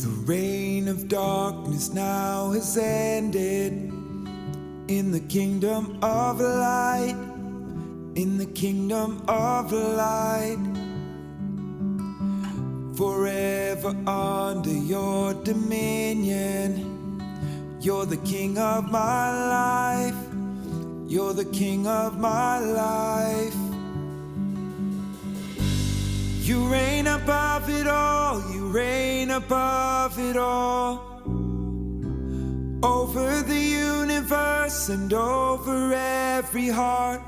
The reign of darkness now has ended. In the kingdom of light, in the kingdom of light, forever under your dominion. You're the king of my life, you're the king of my life. You reign above it all, you reign above it all. Over the universe and over every heart,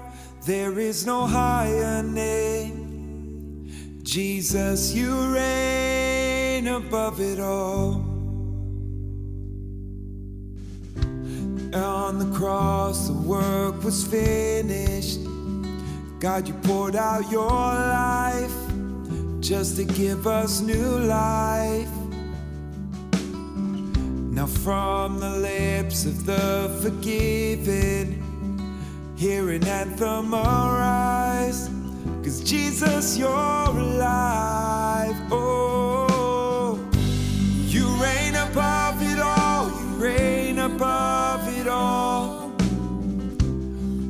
there is no higher name. Jesus, you reign above it all. On the cross, the work was finished. God, you poured out your life just to give us new life. Now from the lips of the forgiven, hear an anthem arise, 'cause Jesus, you're alive. Oh, you reign above it all, you reign above it all.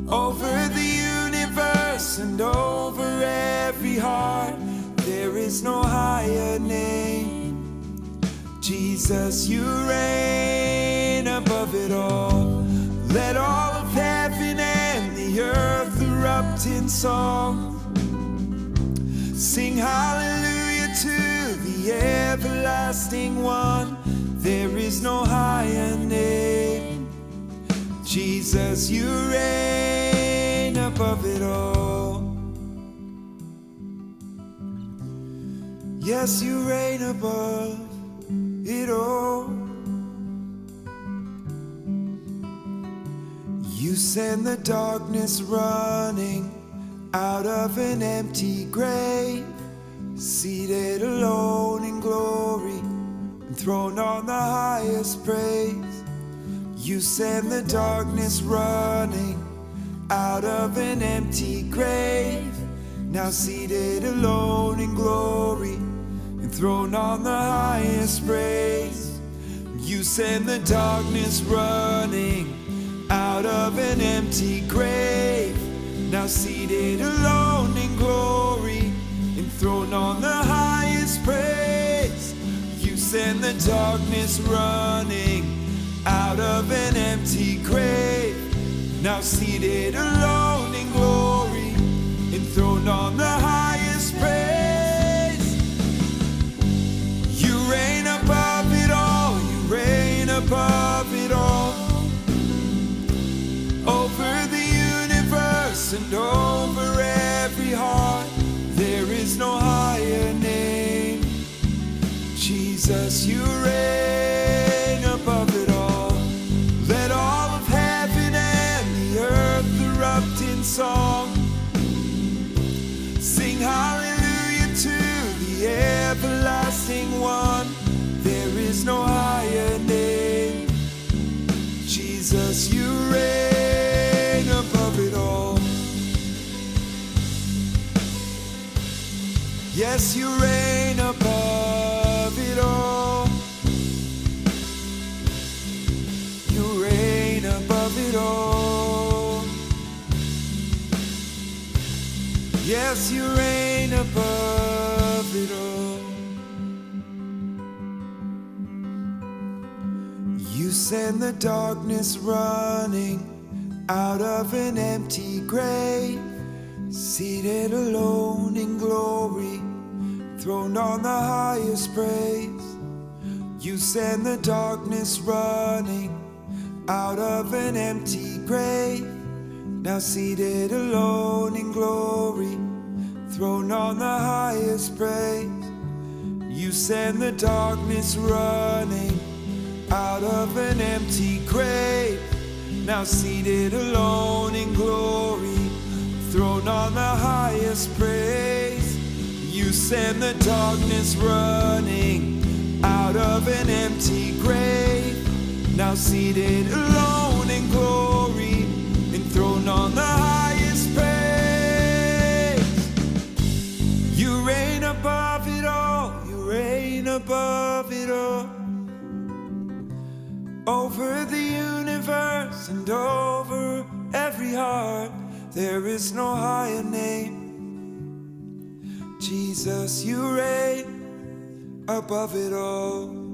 Over the universe and over every heart, there is no higher name. Jesus, you reign above it all. Let all of heaven and the earth erupt in song. Sing hallelujah to the everlasting one. There is no higher name. Jesus, you reign above it all. Yes, you reign above it all. You send the darkness running out of an empty grave, seated alone in glory, enthroned on the highest praise. You send the darkness running out of an empty grave, now seated alone in glory, enthroned on the highest praise. You send the darkness running out of an empty grave, now seated alone in glory, enthroned on the highest praise. You send the darkness running out of an empty grave, now seated alone in glory, enthroned on the highest praise. You reign above it all, you reign above it all. Over the universe and over every heart, there is no higher name. Jesus, you reign above it all. Let all of heaven and the earth erupt in song. Sing hallelujah to the everlasting one. There is no higher name. Jesus, you reign above it all. Yes, you reign above it all. You reign above it all. Yes, you reign above it all. You send the darkness running out of an empty grave, seated alone in glory, throned on the highest praise. You send the darkness running out of an empty grave, now seated alone in glory, throned on the highest praise. You send the darkness running out of an empty grave, now seated alone in glory, throned on the highest praise. You send the darkness running out of an empty grave, now seated alone in glory, enthroned on the highest praise. You reign above it all, you reign above it all. Over the universe and over every heart, there is no higher name. Jesus, you reign above it all.